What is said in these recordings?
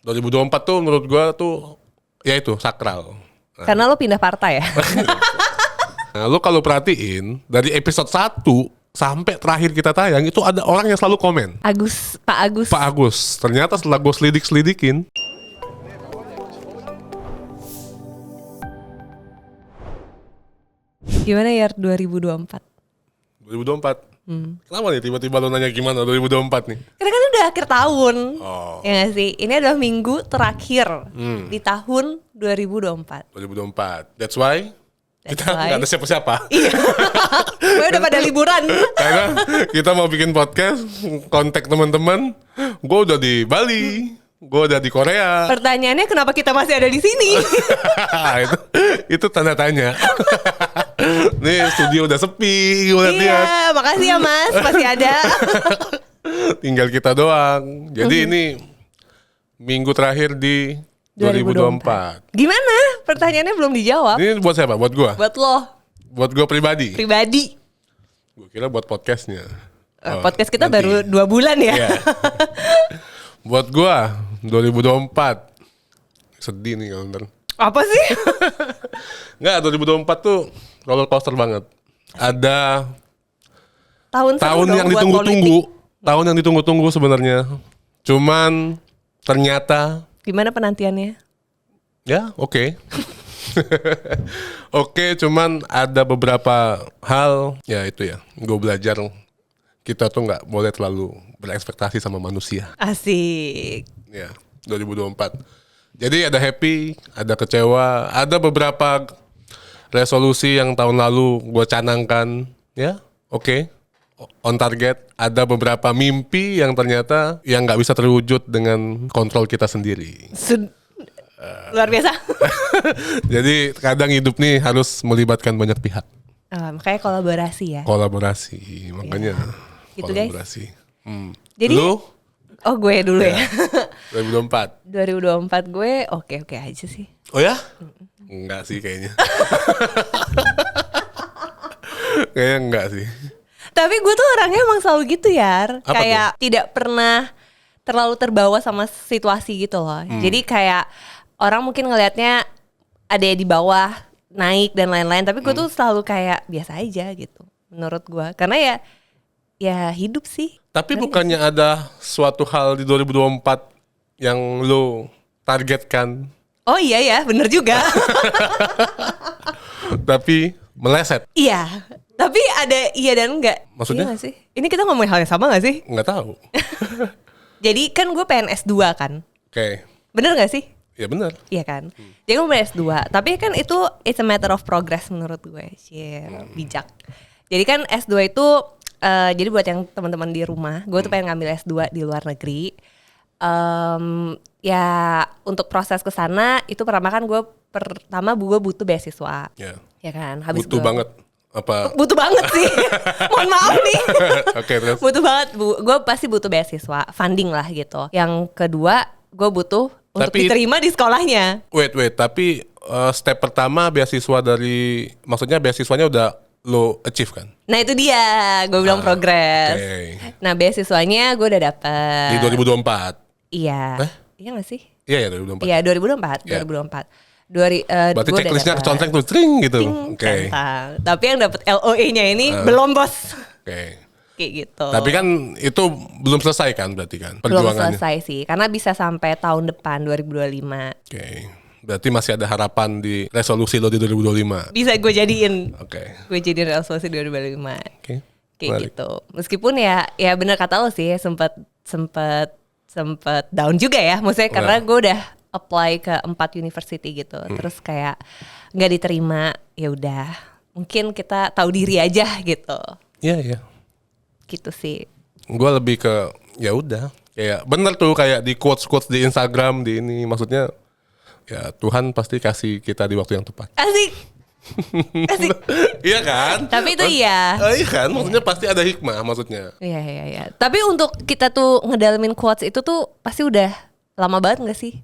2024 tuh menurut gue tuh ya itu sakral. Karena lo pindah partai ya. Nah, lo kalau perhatiin dari episode 1 sampai terakhir kita tayang itu ada orang yang selalu komen. Pak Agus. Ternyata setelah gue selidik-selidikin, gimana ya 2024? Kenapa nih tiba-tiba lo nanya gimana 2024 nih? Karena kan udah akhir tahun. Oh. Ya gak sih? Ini adalah minggu terakhir di tahun 2024. 2024. That's why kita nggak ada siapa-siapa. Iya. Gue udah pada liburan. Karena kita mau bikin podcast, kontak teman-teman. Gue udah di Bali, gue udah di Korea. Pertanyaannya kenapa kita masih ada di sini? itu tanda tanya. Nih studio udah sepi, gue lihat. Iya, makasih ya Mas, masih ada. Tinggal kita doang. Jadi ini minggu terakhir di 2024. Gimana? Pertanyaannya belum dijawab. Ini buat siapa? Buat gue? Buat lo. Buat gue pribadi? Pribadi. Gue kira buat podcastnya. Podcast kita nanti. baru 2 bulan ya. Iya. Buat gue 2024. Sedih nih kalau ntar. Apa sih? Nggak, 2024 tuh roller coaster banget. Ada tahun yang ditunggu-tunggu. Tahun yang ditunggu-tunggu sebenarnya. Cuman ternyata gimana penantiannya? ya oke. Oke, cuman ada beberapa hal. Ya itu ya, gue belajar kita tuh nggak boleh terlalu berekspektasi sama manusia. Asik. Ya, 2024. Jadi ada happy, ada kecewa, ada beberapa resolusi yang tahun lalu gue canangkan, ya, oke, on target. Ada beberapa mimpi yang ternyata yang nggak bisa terwujud dengan kontrol kita sendiri. Luar biasa. Jadi kadang hidup nih harus melibatkan banyak pihak. Makanya kolaborasi ya. Kolaborasi, makanya Gitu, kolaborasi. Jadi, lu? Oh gue dulu ya. 2024. 2024 gue oke aja sih. Oh ya? Enggak sih kayaknya. Kayaknya enggak sih. Tapi gue tuh orangnya emang selalu gitu ya. Apa Kayak tidak pernah terlalu terbawa sama situasi gitu loh. Jadi kayak orang mungkin ngelihatnya ada di bawah, naik dan lain-lain. Tapi gue tuh selalu kayak biasa aja gitu menurut gue. Karena ya hidup sih. Tapi bukannya ada suatu hal di 2024 yang lo targetkan? Oh iya ya, bener juga. Tapi meleset? Iya, tapi ada iya dan enggak. Maksudnya? Iya gak sih? Ini kita ngomongin hal yang sama gak sih? Nggak tahu. Jadi kan gue PNS 2 kan. Oke. Bener gak sih? Ya benar. Iya kan. Jadi gue PNS 2. Tapi kan itu it's a matter of progress menurut gue. Bijak. Jadi kan S2 itu jadi buat yang teman-teman di rumah, gue tuh pengen ngambil S2 di luar negeri. Ya untuk proses ke sana itu pertama kan gue butuh beasiswa. Ya. Ya kan. Habis Butuh banget. Apa? Butuh banget sih. Mohon maaf nih. Oke, terus. Butuh banget. Gue pasti butuh beasiswa, funding lah gitu. Yang kedua, gue butuh untuk diterima di sekolahnya. Wait, tapi step pertama maksudnya beasiswanya udah lo achieve kan? Nah itu dia, gue bilang progress. Okay. Nah beasiswanya gue udah dapet. Di 2024? Iya. Iya gak sih? Iya 2024. Iya 2024. Yeah. 2024. Berarti checklistnya kecontreng tuh, tring gitu. Oke. Tapi yang dapet LOE-nya ini belum bos. Oke. Kayak gitu. Tapi kan itu belum selesai kan berarti kan Belum perjuangannya? selesai sih, karena bisa sampai tahun depan 2025. Oke. Berarti masih ada harapan di resolusi lo di 2025. Bisa gue jadiin. Oke. Gue jadiin resolusi 2025. Oke. Kayak Menarik. gitu. Meskipun ya benar kata lo sih, sempet down juga ya. Maksudnya karena gue udah apply ke 4 university gitu. Terus kayak nggak diterima, ya udah. Mungkin kita tahu diri aja gitu. Iya. Gitu sih. Gue lebih ke ya udah. Kayak bener tuh kayak di quotes di Instagram di ini, maksudnya ya Tuhan pasti kasih kita di waktu yang tepat. Asik. Iya kan? Tapi itu iya. Iya kan? Maksudnya pasti ada hikmah maksudnya. Iya. Tapi untuk kita tuh ngedalamin quotes itu tuh pasti udah lama banget gak sih?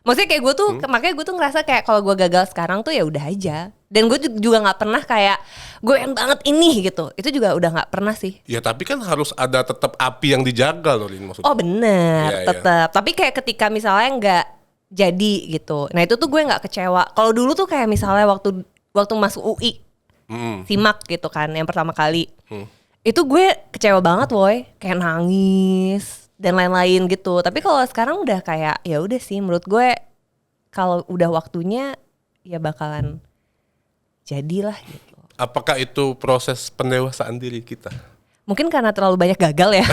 Maksudnya kayak gue tuh, makanya gue tuh ngerasa kayak kalau gue gagal sekarang tuh ya udah aja. Dan gue juga nggak pernah kayak gue yang banget ini gitu. Itu juga udah nggak pernah sih. Ya tapi kan harus ada tetap api yang dijaga loh, Lin, maksudnya. Oh bener, Iya, iya. tetap. Tapi kayak ketika misalnya nggak jadi gitu. Nah itu tuh gue nggak kecewa. Kalau dulu tuh kayak misalnya waktu masuk UI, simak gitu kan, yang pertama kali. Itu gue kecewa banget, woy. Kayak nangis dan lain-lain gitu. Tapi kalau sekarang udah kayak ya udah sih, menurut gue kalau udah waktunya ya bakalan jadilah gitu. Apakah itu proses pendewasaan diri kita? Mungkin karena terlalu banyak gagal ya.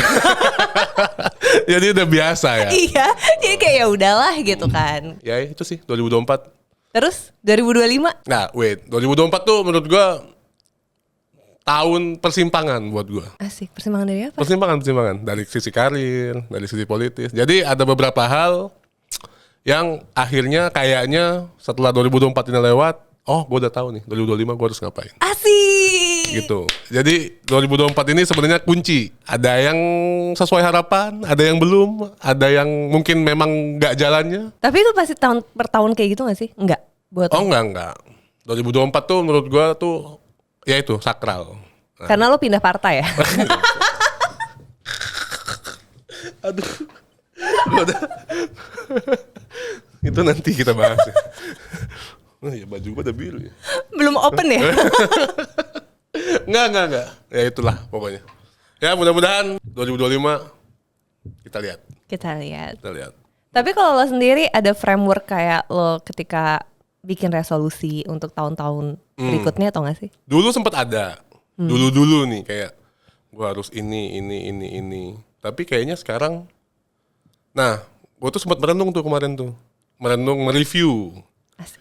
Jadi udah biasa ya. Iya, jadi kayak ya udahlah gitu kan. Ya itu sih 2024. Terus 2025? Nah, 2024 tuh menurut gua tahun persimpangan buat gua. Asik, persimpangan dari apa? Persimpangan dari sisi karir, dari sisi politis. Jadi ada beberapa hal yang akhirnya kayaknya setelah 2024 ini lewat, oh gua udah tahu nih 2025 gua harus ngapain. Asik. Gitu. Jadi 2024 ini sebenarnya kunci. Ada yang sesuai harapan, ada yang belum, ada yang mungkin memang nggak jalannya. Tapi itu pasti tahun per tahun kayak gitu gak sih? Enggak. Buat Oh enggak. 2024 tuh menurut gua tuh ya itu sakral. karena lo pindah partai ya. Aduh. Udah. Itu nanti kita bahas ya. Oh ya baju gua udah biru ya. Belum open ya? Enggak. Ya itulah pokoknya. Ya mudah-mudahan 2025 kita lihat. Kita lihat. Kita lihat. Tapi kalau lo sendiri ada framework kayak lo ketika bikin resolusi untuk tahun-tahun berikutnya atau gak sih? Dulu sempat ada. Dulu nih kayak gua harus ini. Tapi kayaknya sekarang nah, gua tuh sempat merenung tuh kemarin tuh. Mereview Asik.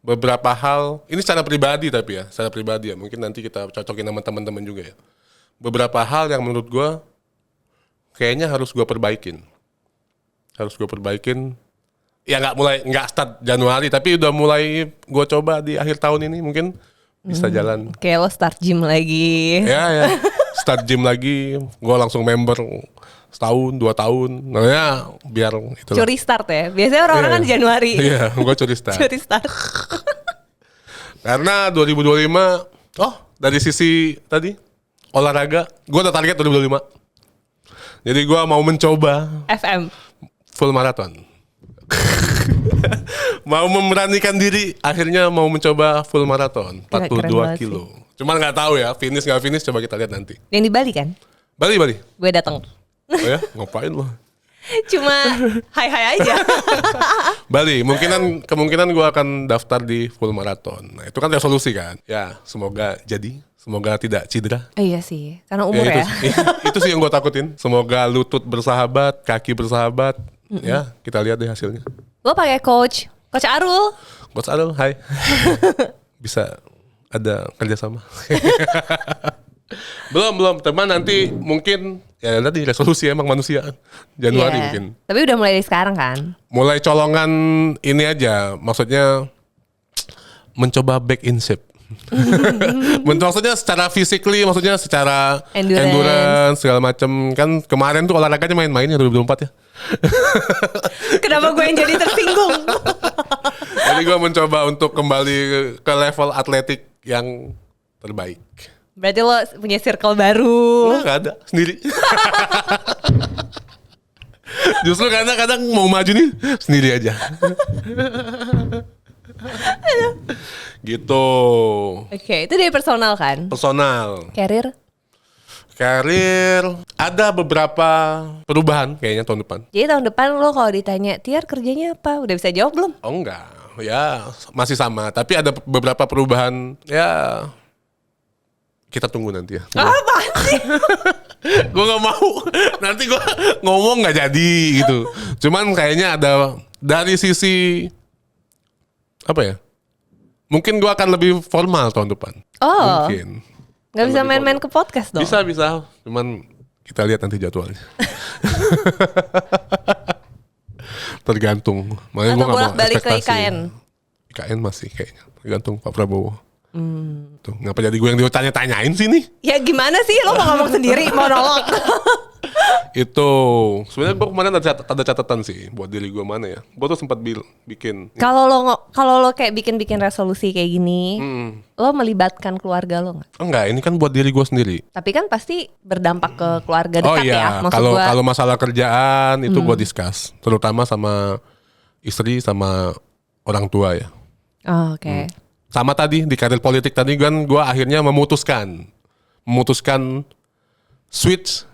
beberapa hal. Ini secara pribadi tapi ya, secara pribadi ya. Mungkin nanti kita cocokin sama teman-teman juga ya. Beberapa hal yang menurut gua kayaknya harus gua perbaikin. Ya nggak start Januari tapi udah mulai gua coba di akhir tahun ini mungkin bisa jalan. Kayak lo start gym lagi. Ya. Start gym lagi, gua langsung member setahun, 2 tahun. Nah ya biar itulah. Curi start ya. Biasanya orang-orang Iya. kan di Januari. Iya, gua curi start. Curi start. Karena 2025, dari sisi tadi olahraga, gua ada target 2025. Jadi gua mau mencoba FM. full marathon. Mau memberanikan diri, akhirnya mau mencoba full marathon, Keren 42 banget kilo. Cuman nggak tahu ya, finish nggak finish, coba kita lihat nanti. Yang di Bali kan? Bali. Gue datang. Oh ya, ngapain lo? Cuma hai aja. Bali, kemungkinan gue akan daftar di full marathon. Nah, itu kan resolusi kan. Ya, semoga jadi, semoga tidak cedera. Iya sih, karena umur ya. Itu sih yang gue takutin. Semoga lutut bersahabat, kaki bersahabat. Ya, kita lihat deh hasilnya. Lo pakai coach Arul. Coach Adel, hai. Bisa ada kerjasama. belum. Teman nanti mungkin ya tadi resolusi emang manusia. Januari Iya. mungkin. Tapi udah mulai dari sekarang kan? Mulai colongan ini aja, maksudnya mencoba back in shape. Maksudnya secara physically, maksudnya secara endurance segala macam. Kan kemarin tuh olahraganya main-main ya 2024 ya. Kenapa gue yang jadi tersinggung? Jadi gue mencoba untuk kembali ke level atletik yang terbaik. Berarti lo punya circle baru. Nggak ada, sendiri. Justru kadang-kadang mau maju nih sendiri aja. Gitu. Oke, itu dari personal kan? Personal. Karir. Ada beberapa perubahan kayaknya tahun depan. Jadi tahun depan lo kalau ditanya, Tiar kerjanya apa? Udah bisa jawab belum? Oh enggak, ya masih sama. Tapi ada beberapa perubahan. Ya kita tunggu nanti ya. Apaan sih? Gue nggak mau. Nanti gue ngomong nggak jadi gitu. Cuman kayaknya ada dari sisi apa ya? Mungkin gue akan lebih formal tahun depan. Oh. Mungkin. Gak bisa main-main ke podcast dong? Bisa. Cuman kita lihat nanti jadwalnya. Tergantung. Makanya Atau gue nggak mau bolak-balik ke ekspektasi. IKN? IKN masih kayaknya. Tergantung Pak Prabowo. Tuh, ngapa jadi gue yang ditanya-tanyain sih nih? Ya gimana sih? Lo mau ngomong sendiri, monolog. Itu sebenarnya gue kemarin ada catatan sih buat diri gue mana ya. Gue tuh sempat bikin. Kalau lo kayak bikin resolusi kayak gini, lo melibatkan keluarga lo nggak? Enggak, ini kan buat diri gue sendiri. Tapi kan pasti berdampak ke keluarga Oh dekat ya. iya, Maksud kalau gua, kalau masalah kerjaan itu gue discuss, terutama sama istri sama orang tua ya. Oh, oke. Sama tadi di karir politik tadi kan gue akhirnya memutuskan switch.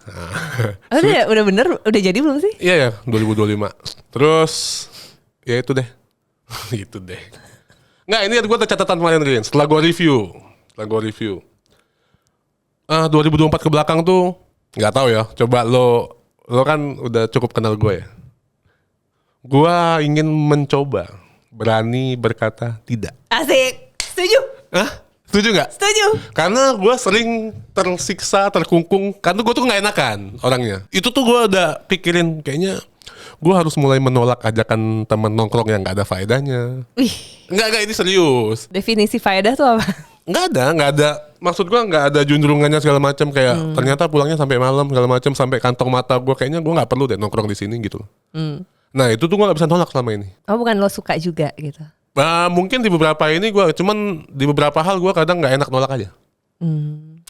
Oh, udah bener, udah jadi belum sih? Iya ya, 2025. Terus ya itu deh. Itu deh. Nggak, ini gue ada catatan kemarin Rin. Setelah gue review. 2024 ke belakang tuh nggak tahu ya. Coba lo kan udah cukup kenal gue ya. Gue ingin mencoba berani berkata tidak. Asik, setuju. Hah? Setuju nggak? Setuju. Karena gue sering tersiksa, terkungkung. Karena gue tuh nggak enakan orangnya. Itu tuh gue udah pikirin kayaknya gue harus mulai menolak ajakan temen nongkrong yang nggak ada faedahnya. Wih, Nggak ini serius. definisi faedah tuh apa? Nggak ada. Maksud gue nggak ada junjungannya segala macam kayak ternyata pulangnya sampai malam segala macam sampai kantong mata gue kayaknya gue nggak perlu deh nongkrong di sini gitu. Nah itu tuh gue nggak bisa nolak selama ini. Oh, bukan lo suka juga gitu. Mungkin di beberapa ini gue cuman di beberapa hal gue kadang nggak enak nolak aja.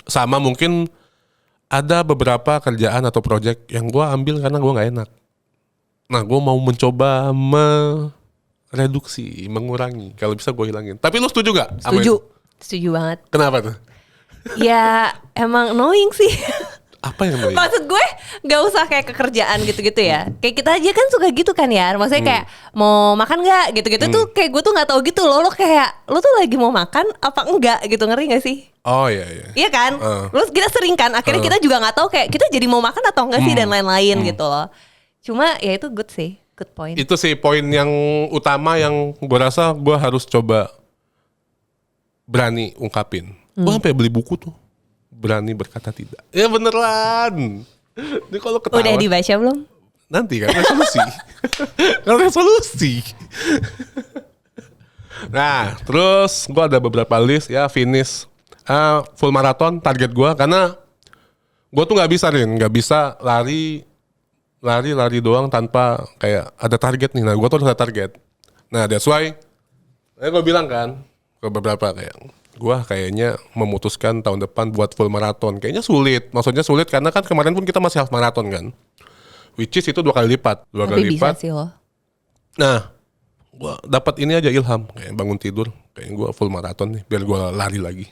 Sama mungkin ada beberapa kerjaan atau project yang gue ambil karena gue nggak enak. Nah gue mau mencoba mereduksi, mengurangi. Kalau bisa gue hilangin. Tapi lu setuju gak? Setuju banget. Kenapa tuh? Ya emang annoying sih. Apa yang annoying? Maksud gue gak usah kayak kekerjaan gitu-gitu ya. Kayak kita aja kan suka gitu kan ya. Maksudnya kayak mau makan gak gitu-gitu tuh kayak gue tuh gak tahu gitu loh. Lo tuh lagi mau makan apa enggak gitu, ngeri gak sih? Oh iya. Iya kan? Terus kita sering kan akhirnya kita juga gak tahu kayak kita jadi mau makan atau enggak sih dan lain-lain gitu loh. Cuma ya itu good sih. Good point. Itu sih poin yang utama yang gue rasa gue harus coba berani ungkapin. Gue sampai beli buku tuh. Berani berkata tidak. Ya beneran. Ini kalau ketawa. Udah dibaca belum? Nanti kan resolusi. Resolusi. Nah, terus gue ada beberapa list ya finish full marathon target gue karena gue tuh nggak bisa lari doang tanpa kayak ada target nih. Nah, gue tuh harus ada target. Nah, that's why gue bilang kan ke beberapa kayak gue kayaknya memutuskan tahun depan buat full marathon. Kayaknya sulit. Maksudnya sulit karena kan kemarin pun kita masih half marathon kan. Which is itu 2 kali lipat. Tapi bisa sih lo. Nah, gue dapat ini aja ilham. Kayak bangun tidur. Kayak gue full marathon nih. Biar gue lari lagi.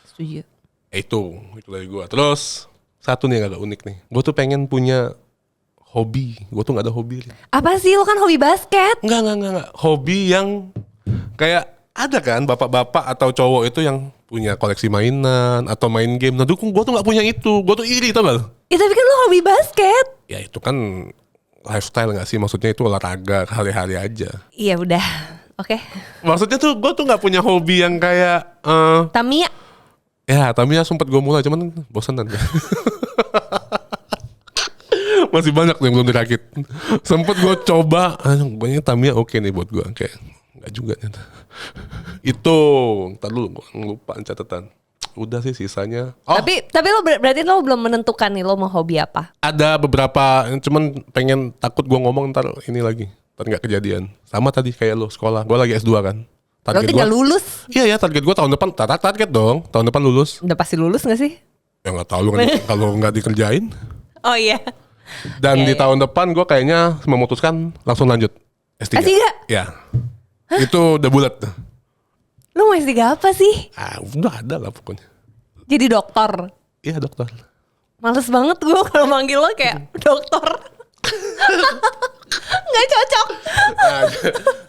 Setuju. Itu dari gue. Terus satu nih yang agak unik nih. Gue tuh pengen punya hobi. Gue tuh gak ada hobi. Apa sih, lo kan hobi basket? Enggak. Hobi yang kayak ada kan bapak-bapak atau cowok itu yang punya koleksi mainan atau main game. Nah dukung gue tuh gak punya itu. Gue tuh iri tau gak? Ya tapi kan lo hobi basket. Ya itu kan lifestyle gak sih? Maksudnya itu olahraga hari-hari aja. Iya udah. Oke. Maksudnya tuh gue tuh gak punya hobi yang kayak Tamiya. ya Tamiya sempet gue mulai cuman bosenan. Masih banyak yang belum dirakit. Sempet gue coba, banyak Tamiya oke nih buat gue. Kayak nggak juga ternyata. Itu, ntar dulu gue lupa catatan. Udah sih sisanya. Oh, Tapi lo berarti lo belum menentukan nih lo mau hobi apa? ada beberapa, cuman pengen takut gue ngomong ntar ini lagi. Ntar nggak kejadian. Sama tadi kayak lo sekolah. Gue lagi S2 kan. Lo tinggal lulus. Iya ya target gue tahun depan. Target dong. Tahun depan lulus. Udah pasti lulus gak sih? Ya nggak tahu lu kan kalau nggak dikerjain. Oh iya. Dan Iya, di tahun depan gue kayaknya memutuskan langsung lanjut S3. S3? Ya. Itu udah bulat. Lo mau S3 apa sih? Udah ada lah pokoknya. Jadi dokter. Iya dokter. Males banget gue kalau manggil lo kayak dokter. Nggak cocok. Nah,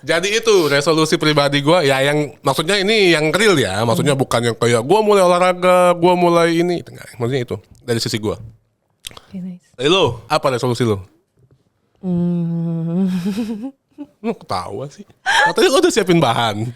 jadi itu resolusi pribadi gue ya yang maksudnya ini yang real ya. Maksudnya bukan yang kayak gue mulai olahraga, gue mulai ini. Enggak, maksudnya itu dari sisi gue. Okay, nice. Lo apa resolusi lo? Lu ketawa sih. Katanya lo udah siapin bahan.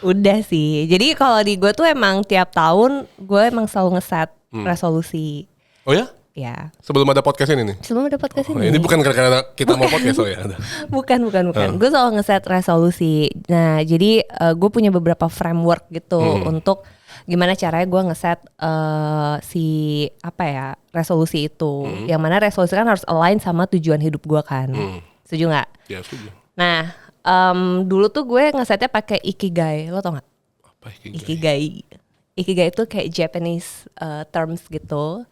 Udah sih. Jadi kalau di gue tuh emang tiap tahun gue emang selalu ngeset resolusi. Oh ya? Ya. Sebelum ada podcast ini nih? Sebelum ada podcast Oh, ini. ini bukan karena kita mau podcast oh ya. Bukan. Gue selalu ngeset resolusi. Nah, jadi gue punya beberapa framework gitu untuk gimana caranya gue ngeset si apa ya resolusi itu. Yang mana resolusi kan harus align sama tujuan hidup gue kan. Setuju nggak? Ya, setuju. Nah, dulu tuh gue ngesetnya pakai Ikigai, lo tau nggak? Apa Ikigai? Ikigai itu kayak Japanese terms gitu.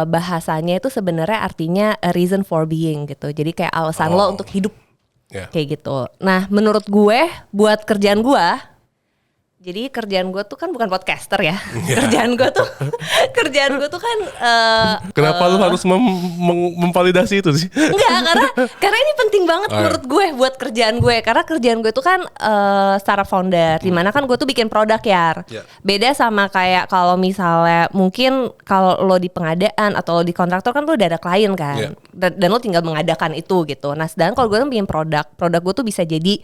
Bahasanya itu sebenarnya artinya a reason for being gitu. Jadi kayak alasan lo untuk hidup. Yeah. Kayak gitu. Nah, menurut gue buat kerjaan gue, jadi kerjaan gue tuh kan bukan podcaster ya. Kerjaan gue tuh kan Kenapa lu harus memvalidasi itu sih? enggak, karena ini penting banget menurut gue buat kerjaan gue. Karena kerjaan gue tuh kan startup founder, dimana kan gue tuh bikin produk ya. Yeah. Beda sama kayak kalau misalnya mungkin kalau lo di pengadaan atau lo di kontraktor kan lo udah ada klien kan. Yeah. Dan lo tinggal mengadakan itu gitu. Nah sedangkan kalau gue tuh bikin produk gue tuh bisa jadi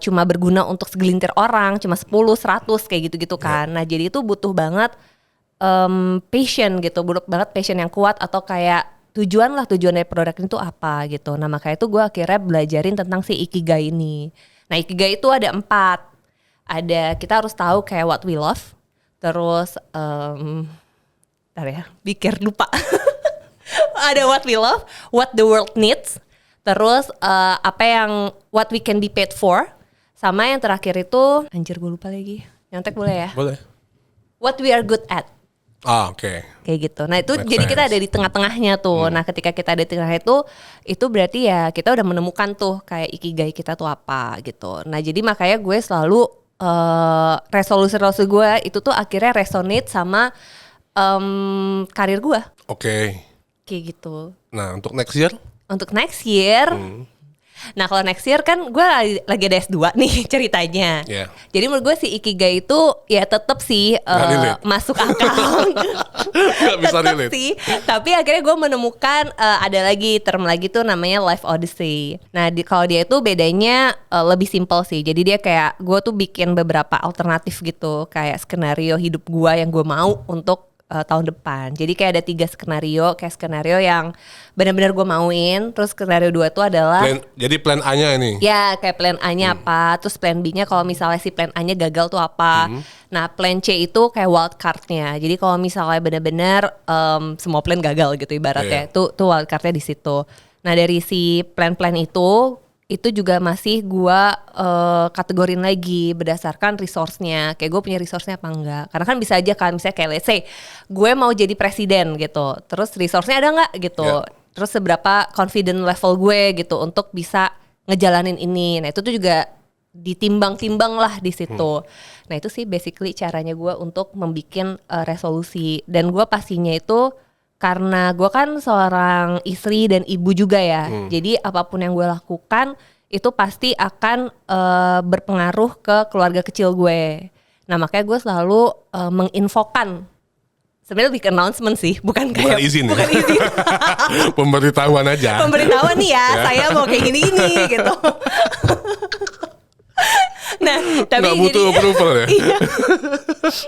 cuma berguna untuk segelintir orang, cuma 10, 100 kayak gitu-gitu kan. Nah jadi itu butuh banget passion gitu, butuh banget passion yang kuat atau kayak tujuan dari produk itu apa gitu. Nah makanya itu gue akhirnya belajarin tentang si Ikigai ini. Nah Ikigai itu ada 4. Ada kita harus tahu kayak what we love, terus bentar ya, pikir lupa. Ada what we love, what the world needs, terus apa yang what we can be paid for, sama yang terakhir itu anjir gue lupa lagi. Nyontek boleh ya? Boleh. What we are good at. Oke. Kayak gitu. Nah itu Make jadi sense. kita ada di tengah-tengahnya tuh. Nah ketika kita ada di tengah itu berarti ya kita udah menemukan tuh kayak ikigai kita tuh apa gitu. Nah jadi makanya gue selalu resolusi gue itu tuh akhirnya resonate sama karir gue. Oke. Kayak gitu. Nah, untuk next year? Untuk next year, nah kalau next year kan gue lagi ada S2 nih ceritanya. Yeah. Jadi menurut gue si Ikigai itu ya tetap sih masuk akal. Gak bisa Tetap relate. sih. Tapi akhirnya gue menemukan ada lagi term lagi tuh namanya Life Odyssey. Nah kalau dia itu bedanya lebih simple sih. Jadi dia kayak gue tuh bikin beberapa alternatif gitu. Kayak skenario hidup gue yang gue mau untuk tahun depan. Jadi kayak ada 3 skenario. Kayak skenario yang benar-benar gue mauin. Terus skenario 2 itu adalah Jadi plan A-nya ini. ya kayak plan A-nya apa. Terus plan B-nya kalau misalnya si plan A-nya gagal tuh apa. Nah plan C itu kayak wild card-nya. Jadi kalau misalnya benar-benar semua plan gagal gitu ibaratnya. Tuh wild card-nya di situ. Nah dari si plan-plan itu juga masih gue kategorin lagi berdasarkan resource-nya. Kayak gue punya resource-nya apa enggak. Karena kan bisa aja kan, misalnya kayak let's say gue mau jadi presiden gitu. Terus resource-nya ada enggak gitu. Terus seberapa confident level gue gitu untuk bisa ngejalanin ini. Nah itu tuh juga ditimbang-timbang lah di situ. Nah itu sih basically caranya gue untuk membikin resolusi. Dan gue pastinya itu karena gue kan seorang istri dan ibu juga ya. Jadi apapun yang gue lakukan itu pasti akan berpengaruh ke keluarga kecil gue. Nah makanya gue selalu menginfokan. Sebenarnya lebih ke announcement sih, bukan kayak izin bukan ya? izin. Pemberitahuan aja. Pemberitahuan nih ya, saya mau kayak gini-gini gitu. Nah, tapi Nggak butuh approval ya? Iya.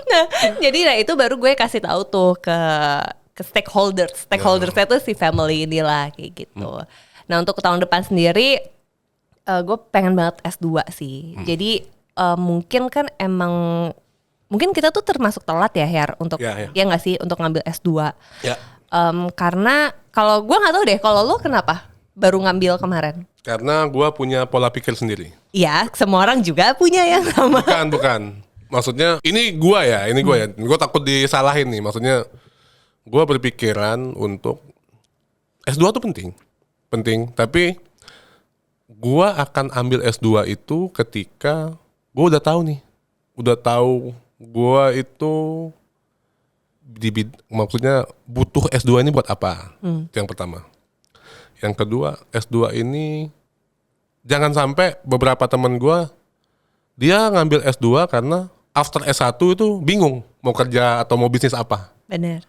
Nah, jadi itu baru gue kasih tahu tuh ke stakeholdersnya tuh si family inilah kayak gitu. Nah untuk tahun depan sendiri gue pengen banget S2 sih. Jadi mungkin kan mungkin kita tuh termasuk telat ya Her untuk ya nggak sih untuk ngambil S2. Karena kalau gue nggak tahu deh kalau lo kenapa baru ngambil kemarin? Karena gue punya pola pikir sendiri. Iya, semua orang juga punya yang sama. Bukan. Maksudnya ini gue ya. Gue takut disalahin nih. Maksudnya gue berpikiran untuk S2 tuh penting. Tapi gue akan ambil S2 itu ketika gue udah tahu gue itu maksudnya butuh S2 ini buat apa? Itu yang pertama. Yang kedua, S2 ini jangan sampai beberapa teman gue dia ngambil S2 karena after S1 itu bingung mau kerja atau mau bisnis apa. Bener.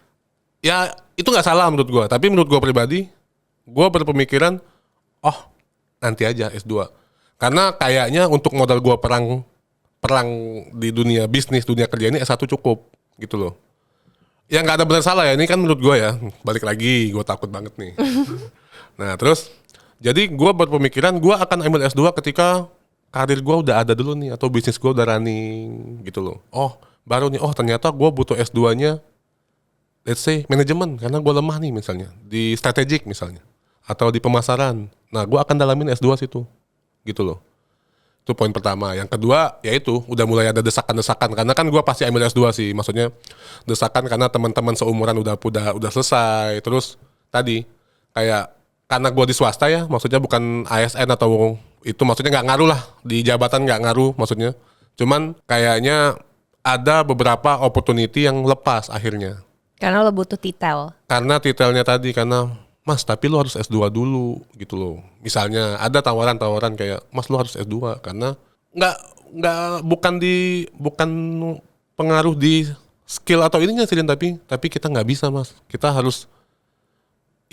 Ya itu nggak salah menurut gue, tapi menurut gue pribadi, gue berpemikiran, nanti aja S2. Karena kayaknya untuk modal gue perang di dunia bisnis, dunia kerja ini S1 cukup gitu loh. Ya nggak ada benar salah ya, ini kan menurut gue ya. Balik lagi, gue takut banget nih. Nah terus, jadi gue berpemikiran gue akan ambil S2 ketika karir gue udah ada dulu nih, atau bisnis gue udah running gitu loh. baru nih, oh ternyata gue butuh S2-nya, let's say manajemen, karena gue lemah nih misalnya di strategik misalnya, atau di pemasaran. Nah, gue akan dalamin S2 situ, gitu loh. Itu poin pertama. Yang kedua, yaitu udah mulai ada desakan-desakan, karena kan gue pasti ambil S2 sih, maksudnya desakan karena teman-teman seumuran udah selesai. Terus tadi kayak karena gue di swasta ya, maksudnya bukan ASN atau itu, maksudnya nggak ngaruh lah di jabatan, nggak ngaruh maksudnya. Cuman kayaknya ada beberapa opportunity yang lepas akhirnya. Karena lo butuh titel. Karena titelnya tadi, karena Mas tapi lo harus S2 dulu gitu loh. Misalnya ada tawaran-tawaran kayak Mas lo harus S2 karena bukan pengaruh di skill atau ininya sih, tapi kita nggak bisa Mas. Kita harus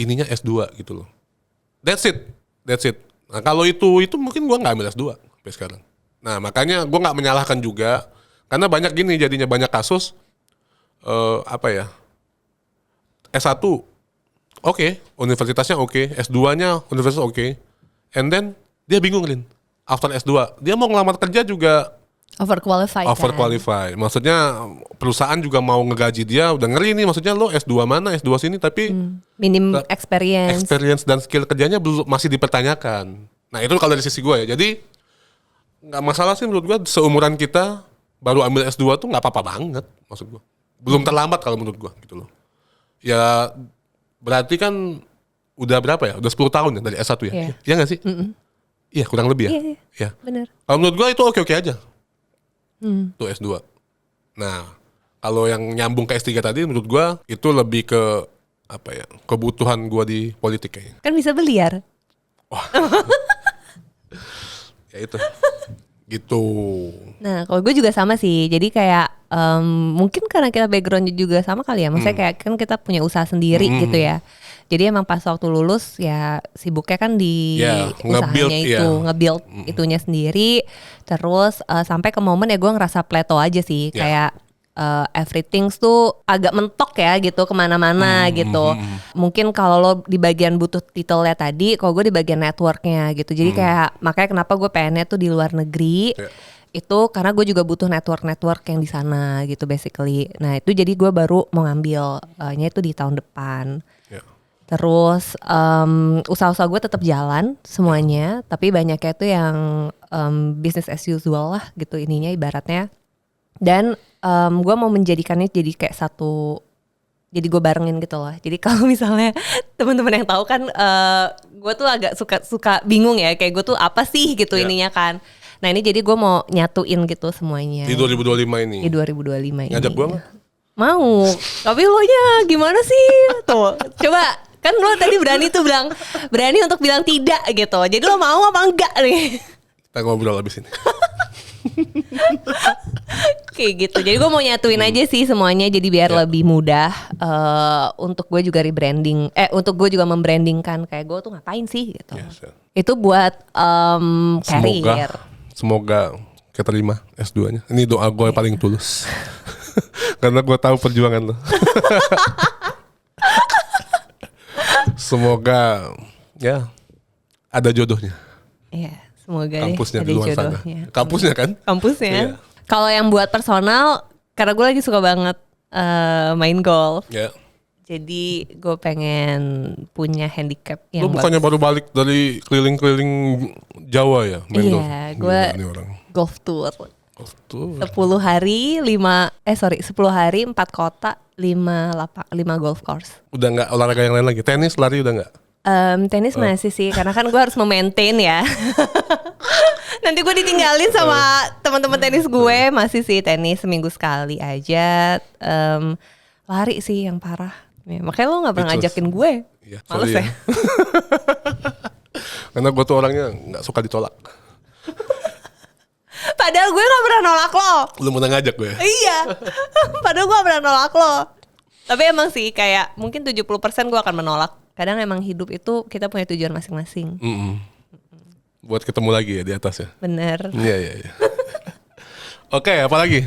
ininya S2 gitu loh. That's it. Nah, kalau itu mungkin gua nggak ambil S2 sampai sekarang. Nah, makanya gua nggak menyalahkan juga karena banyak gini jadinya, banyak kasus S1 oke, universitasnya oke, S2-nya universitas oke. And then dia bingung, Lin. After S2, dia mau ngelamar kerja juga Overqualified. Kan? Maksudnya perusahaan juga mau ngegaji dia, udah ngeri nih, maksudnya lo S2 mana, S2 sini, tapi Minim experience dan skill kerjanya belum, masih dipertanyakan. Nah itu kalau dari sisi gue ya, jadi nggak masalah sih menurut gue, seumuran kita baru ambil S2 tuh nggak apa-apa banget, maksud gue. Belum terlambat kalau menurut gue gitu loh. Ya berarti kan udah berapa ya, udah 10 tahun ya dari S1 ya, iya nggak sih? Iya kurang lebih ya. Iya. Bener. Kalau menurut gue itu oke-oke aja. Tuh S2. Nah, kalau yang nyambung ke S3 tadi menurut gua itu lebih ke kebutuhan gua di politik kayaknya. Kan bisa beliar. Ya itu. Gitu. Nah, kalau gue juga sama sih. Jadi kayak mungkin karena kita backgroundnya juga sama kali ya. Maksudnya kayak kan kita punya usaha sendiri gitu ya. Jadi emang pas waktu lulus ya sibuknya kan di usahanya nge-build itunya sendiri. Terus sampai ke momen ya gue ngerasa plateau aja sih. Kayak everything tuh agak mentok ya gitu kemana-mana gitu. Mungkin kalau lo di bagian butuh titelnya tadi, kalau gue di bagian networknya gitu. Jadi kayak makanya kenapa gue pengennya tuh di luar negeri. Itu karena gue juga butuh network yang di sana gitu basically. Nah itu jadi gue baru mau ngambilnya itu di tahun depan. Terus usaha-usaha gue tetap jalan semuanya, tapi banyaknya itu yang business as usual lah gitu ininya ibaratnya. Dan gue mau menjadikannya jadi kayak satu, jadi gue barengin gitu loh. Jadi kalau misalnya teman-teman yang tahu kan, gue tuh agak suka bingung ya, kayak gue tuh apa sih gitu ininya kan. Nah ini jadi gue mau nyatuin gitu semuanya. Di 2025 ini. Di 2025 ini. Ngajak gue nggak? Mau, tapi lo nya gimana sih? Tuh, coba. Kan lo tadi berani untuk bilang tidak gitu. Jadi lo mau apa enggak nih? Kita ngobrol abis ini. Kayak gitu. Jadi gue mau nyatuin aja sih semuanya. Jadi biar lebih mudah untuk gue juga rebranding. Untuk gue juga membrandingkan kayak gue tuh ngapain sih gitu. Itu buat career. Semoga keterima S2-nya. Ini doa gue paling tulus. Karena gue tahu perjuangan lo. Semoga ya ada jodohnya. Iya, semoga kampusnya deh di luar jodohnya. sana. Kampusnya kan? Kampusnya. Iya. Kalau yang buat personal, karena gue lagi suka banget main golf. Ya. Jadi gue pengen punya handicap yang Lo bukannya baru balik dari keliling-keliling Jawa ya main golf? Iya, gue golf tour. 10 hari 10 hari 4 kota 5 golf course. Udah nggak olahraga yang lain lagi? Tenis, lari udah nggak? Tenis masih sih, karena kan gue harus memaintain ya. Nanti gue ditinggalin sama teman-teman tenis gue. Masih sih tenis seminggu sekali aja. Lari sih yang parah. Ya, makanya lo nggak pernah ngajakin gue. Iya, males ya. Karena gue tuh orangnya nggak suka ditolak. Padahal gue gak pernah nolak lo. Lu mau ngajak gue? Iya. Padahal gue gak pernah nolak lo. Tapi emang sih kayak mungkin 70% gue akan menolak. Kadang emang hidup itu kita punya tujuan masing-masing. Buat ketemu lagi ya di atas ya. Bener. Iya. Oke, apa lagi?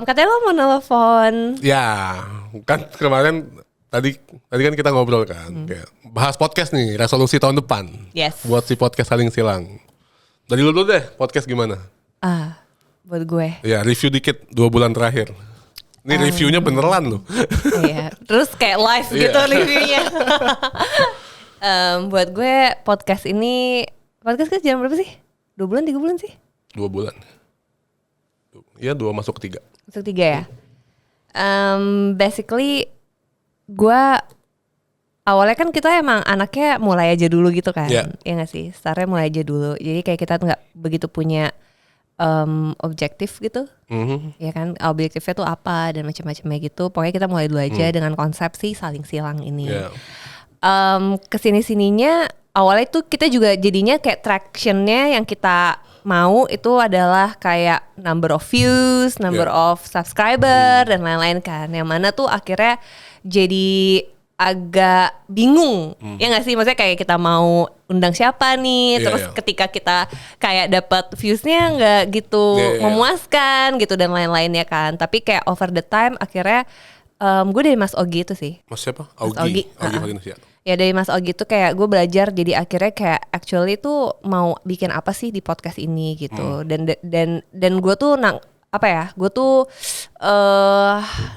Katanya lo mau nelfon. Ya, kan kemarin tadi kan kita ngobrol kan, kayak bahas podcast nih, resolusi tahun depan. Yes. Buat si podcast Saling Silang. Dari lu dulu deh, podcast gimana? buat gue. Ya review dikit 2 bulan terakhir. Ini reviewnya beneran loh. Iya. Terus kayak live gitu reviewnya. Buat gue podcast kan jam berapa sih? 2 bulan 3 bulan sih? 2 bulan. Iya 2 masuk ke 3. Masuk 3 ya. Basically gue awalnya kan kita emang anaknya mulai aja dulu gitu kan. Yeah. Ya gak sih? Startnya mulai aja dulu. Jadi kayak kita gak begitu punya objektif gitu. Ya kan objektifnya tuh apa dan macam-macamnya gitu. Pokoknya kita mulai dulu aja dengan konsep si saling silang ini. Yeah. Kesini-sininya awalnya tuh kita juga jadinya kayak tractionnya yang kita mau itu adalah kayak number of views, number of subscriber dan lain-lain kan. Yang mana tuh akhirnya jadi agak bingung. Ya gak sih? Maksudnya kayak kita mau undang siapa nih, terus ketika kita kayak dapat viewsnya gak gitu memuaskan gitu dan lain-lain ya kan. Tapi kayak over the time akhirnya gue dari Mas Ogi itu sih. Mas siapa? Mas Ogi. Ogi. Ya dari Mas Ogi tuh kayak gue belajar jadi akhirnya kayak actually tuh mau bikin apa sih di podcast ini gitu. Dan gue tuh gue tuh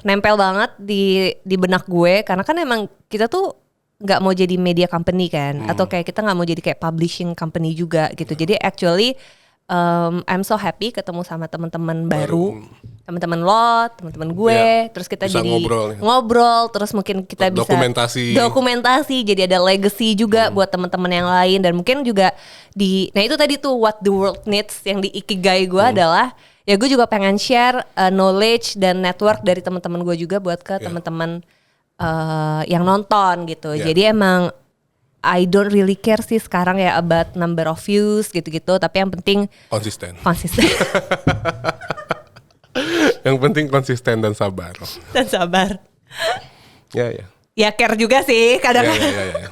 nempel banget di benak gue karena kan emang kita tuh nggak mau jadi media company kan atau kayak kita nggak mau jadi kayak publishing company juga gitu. Jadi actually I'm so happy ketemu sama teman-teman baru. Teman-teman lo, teman-teman gue, terus kita bisa jadi ngobrol, terus mungkin kita bisa dokumentasi, jadi ada legacy juga buat teman-teman yang lain dan mungkin juga nah itu tadi tuh what the world needs yang di ikigai gue adalah ya gue juga pengen share knowledge dan network dari teman-teman gue juga buat ke teman-teman yang nonton gitu. Jadi emang I don't really care sih sekarang ya about number of views gitu-gitu, tapi yang penting konsisten. Yang penting konsisten dan sabar. Ya care juga sih kadang-kadang. Ya.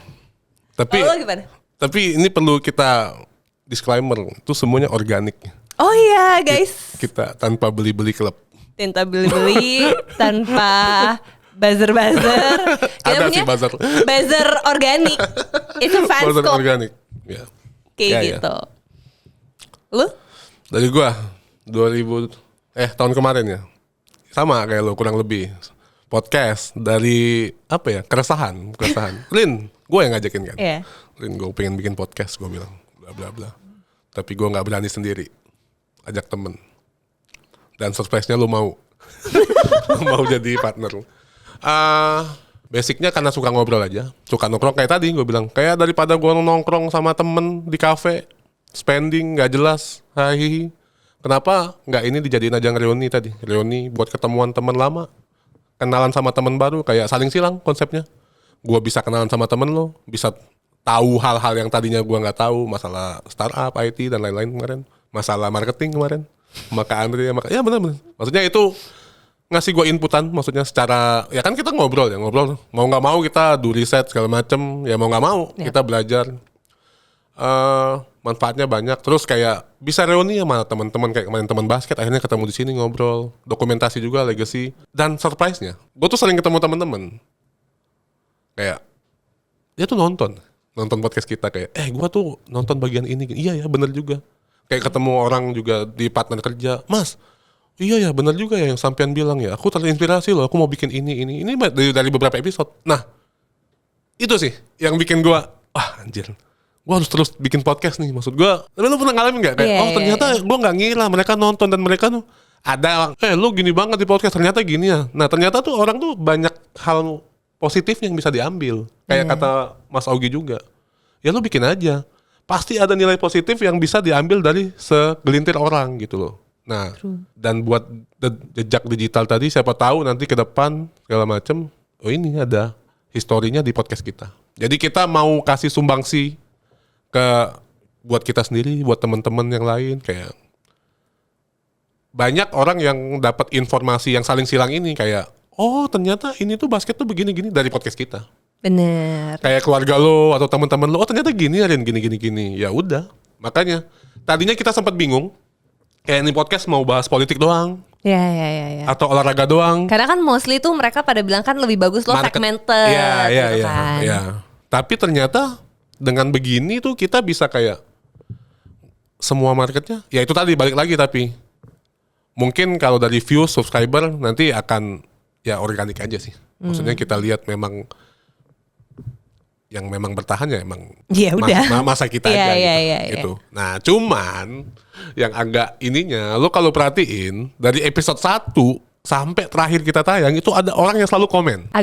Tapi ini perlu kita disclaimer, itu semuanya organik. Oh iya guys. Kita tanpa beli-beli klub. Tanpa beli-beli, tanpa buzzer. Ada sih buzzer. Buzzer organik. Itu fans buzzer kok. organik. Ya. Kayak gitu. Lu? Dari gua tahun kemarin ya. Sama kayak lo kurang lebih. Podcast dari keresahan. Lin, gue yang ngajakin kan. Yeah. Lin, gue pengen bikin podcast, gue bilang bla bla bla. Tapi gue nggak berani sendiri. Ajak temen. Dan surprise-nya lo mau. Lo mau jadi partner. Basicnya karena suka ngobrol aja. Suka nongkrong kayak tadi gue bilang. Kayak daripada gue nongkrong sama temen di kafe, spending nggak jelas. Hahihi. Kenapa nggak ini dijadiin ajang reuni tadi? Reuni buat ketemuan teman lama, kenalan sama teman baru, kayak saling silang konsepnya. Gua bisa kenalan sama temen lo, bisa tahu hal-hal yang tadinya gua nggak tahu, masalah startup, IT dan lain-lain kemarin, masalah marketing kemarin, sama Kak Andri, ya benar. Maksudnya itu ngasih gua inputan, maksudnya secara ya kan kita ngobrol, mau nggak mau kita do riset segala macem, ya mau nggak mau kita belajar. Manfaatnya banyak. Terus kayak bisa reuni sama teman-teman kayak kemarin teman basket akhirnya ketemu di sini ngobrol, dokumentasi juga legacy dan surprise-nya. Gue tuh sering ketemu teman-teman. Kayak dia tuh nonton podcast kita kayak gue tuh nonton bagian ini. Iya ya benar juga. Kayak ketemu orang juga di partner kerja, Mas. Iya ya benar juga ya yang sampean bilang ya. Aku terinspirasi loh, aku mau bikin ini. Ini dari beberapa episode. Nah, itu sih yang bikin gue anjir. Gue harus terus bikin podcast nih, maksud gue. Tapi lu pernah ngalamin gak? Kayak, ternyata gue gak ngira mereka nonton dan mereka tuh ada, lu gini banget di podcast, ternyata gini ya. Nah ternyata tuh orang tuh banyak hal positif yang bisa diambil. Kayak kata Mas Augie juga. Ya lu bikin aja. Pasti ada nilai positif yang bisa diambil dari segelintir orang gitu loh. Nah, dan buat jejak digital tadi, siapa tahu nanti ke depan segala macem, ini ada historinya di podcast kita. Jadi kita mau kasih sumbangsi buat kita sendiri, buat teman-teman yang lain, kayak banyak orang yang dapat informasi yang saling silang ini kayak ternyata ini tuh basket tuh begini-gini dari podcast kita. Bener. Kayak keluarga lo atau teman-teman lo, ternyata gini Rin, gini. Ya udah, makanya tadinya kita sempat bingung kayak ini podcast mau bahas politik doang. Ya. Atau olahraga doang. Karena kan mostly tuh mereka pada bilang kan lebih bagus lo segmented. Iya. Tapi ternyata dengan begini tuh kita bisa kayak semua marketnya, ya itu tadi balik lagi tapi mungkin kalau dari view subscriber nanti akan ya organik aja sih. Maksudnya kita lihat memang yang memang bertahan ya emang Ya udah. masa kita Iya, aja iya, gitu. iya, iya. Gitu. Nah, cuman yang agak ininya lo kalau perhatiin dari episode 1 sampai terakhir kita tayang itu ada orang yang selalu komen. Pak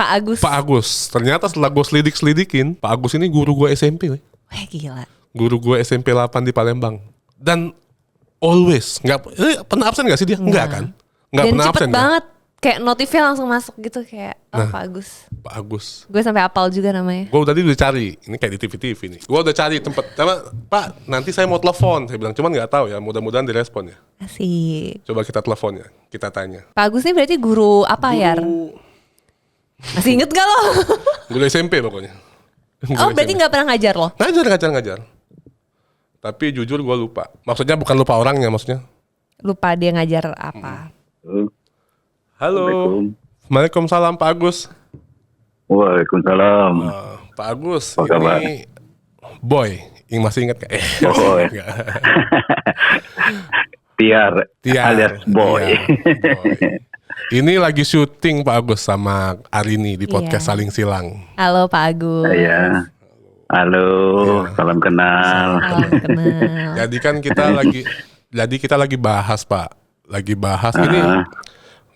Agus. Pak Agus, ternyata setelah gue selidik-selidikin, Pak Agus ini guru gue SMP, we. Wah gila. Guru gue SMP 8 di Palembang. Dan always pernah absen gak sih dia? Enggak kan? Enggak Dan pernah cepet absen kan? banget. Kayak notifnya langsung masuk gitu kayak Pak Agus. Pak Agus. Gue sampai apal juga namanya. Gue tadi udah cari, ini kayak di TV-TV nih. Gue udah cari tempat. Pak, nanti saya mau telepon. Saya bilang, cuman nggak tahu ya. Mudah-mudahan direspon ya. Asik. Coba kita telepon ya, kita tanya. Pak Agus ini berarti guru apa ya? Masih inget gak lo? Guru SMP pokoknya. Oh berarti nggak pernah ngajar lo? Ngajar. Tapi jujur gue lupa. Maksudnya bukan lupa orangnya, maksudnya. Lupa dia ngajar apa? Halo. Waalaikumsalam Pak Agus. Waalaikumsalam. Pak Agus, Apa kabar? ini Boy. Yang masih ingat gak? Boy. Tiar alias Boy. Iya, Boy. Ini lagi syuting Pak Agus sama Arini di podcast Iya. Saling Silang. Halo Pak Agus. Iya. Halo, salam kenal. Salam kenal. Jadi kita lagi bahas Pak. Lagi bahas ini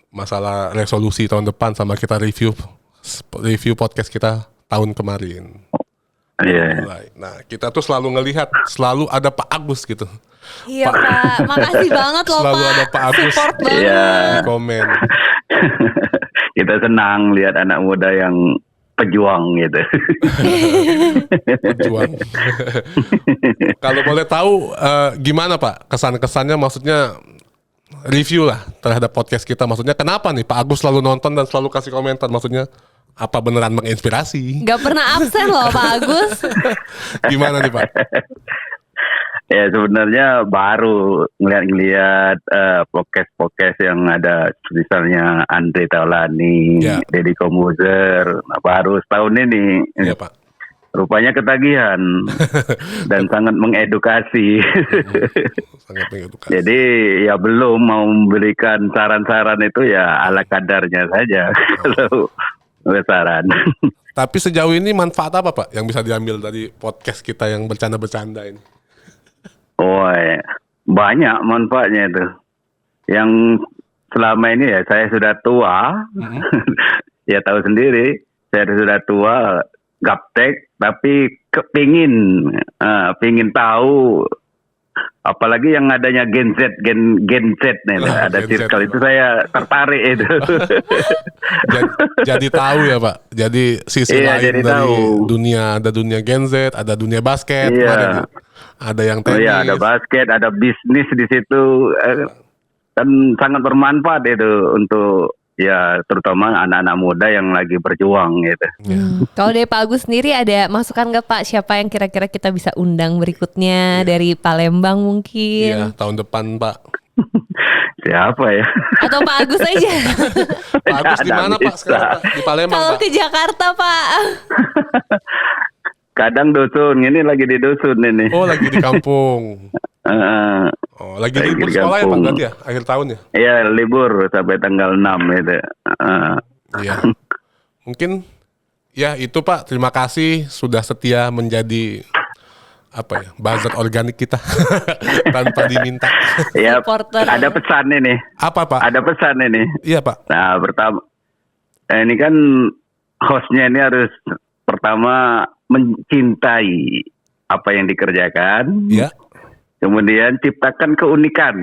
masalah resolusi tahun depan sama kita review podcast kita tahun kemarin. Iya. Nah, kita tuh selalu ngelihat selalu ada Pak Agus gitu. Iya Pak, makasih banget loh Selalu Pak. ada Pak Agus. Support banget. Iya. Di komen. Kita senang lihat anak muda yang pejuang gitu. Pejuang. Kalau boleh tahu gimana Pak kesan-kesannya, maksudnya review lah terhadap podcast kita, maksudnya kenapa nih Pak Agus selalu nonton dan selalu kasih komentar, maksudnya apa beneran menginspirasi? Gak pernah absen loh Pak Agus. Gimana nih Pak? Ya sebenarnya baru ngeliat podcast yang ada misalnya Andre Taulani, Ya. Deddy Komuzer, baru setahun ini. Iya Pak. Rupanya ketagihan dan sangat mengedukasi. Sangat mengedukasi. Jadi ya belum mau memberikan saran-saran itu ya ala kadarnya saja kalau saran. Tapi sejauh ini manfaat apa Pak yang bisa diambil dari podcast kita yang bercanda-bercanda ini? Oh, banyak manfaatnya itu. Yang selama ini ya saya sudah tua, ya tahu sendiri, saya sudah tua, gaptek, tapi pingin tahu, apalagi yang adanya Gen Z nih, ada Gen Z, circle itu saya tertarik itu. jadi tahu ya Pak. Jadi sisi Iya, lain jadi dari tahu. dunia, ada dunia Gen Z, ada dunia basket, Iya. kemarin ada yang Oh tenis. ya, ada basket, ada bisnis di situ, kan sangat bermanfaat itu untuk ya terutama anak-anak muda yang lagi berjuang gitu. Kalau dari Pak Agus sendiri ada masukan nggak Pak? Siapa yang kira-kira kita bisa undang berikutnya dari Palembang Iya, mungkin? tahun depan Pak. Siapa ya? Atau Pak Agus aja? Pak Agus di mana Pak Bisa. sekarang Pak? Di Palembang Kalau Pak. ke Jakarta Pak. Kadang dusun, ini lagi di dusun ini. Oh, lagi di kampung. Oh, lagi Lagi libur di sekolah ya Pak kampung. berarti ya? Akhir tahun ya? Iya libur sampai tanggal 6 itu. Iya. Mungkin ya itu Pak, terima kasih sudah setia menjadi apa ya, buzzer organik kita tanpa diminta. Ya Supporter. ada pesan ini. Apa Pak? Ada pesan ini. Iya Pak. Nah pertama, ini kan hostnya ini harus pertama mencintai apa yang dikerjakan. Iya. Kemudian ciptakan keunikan.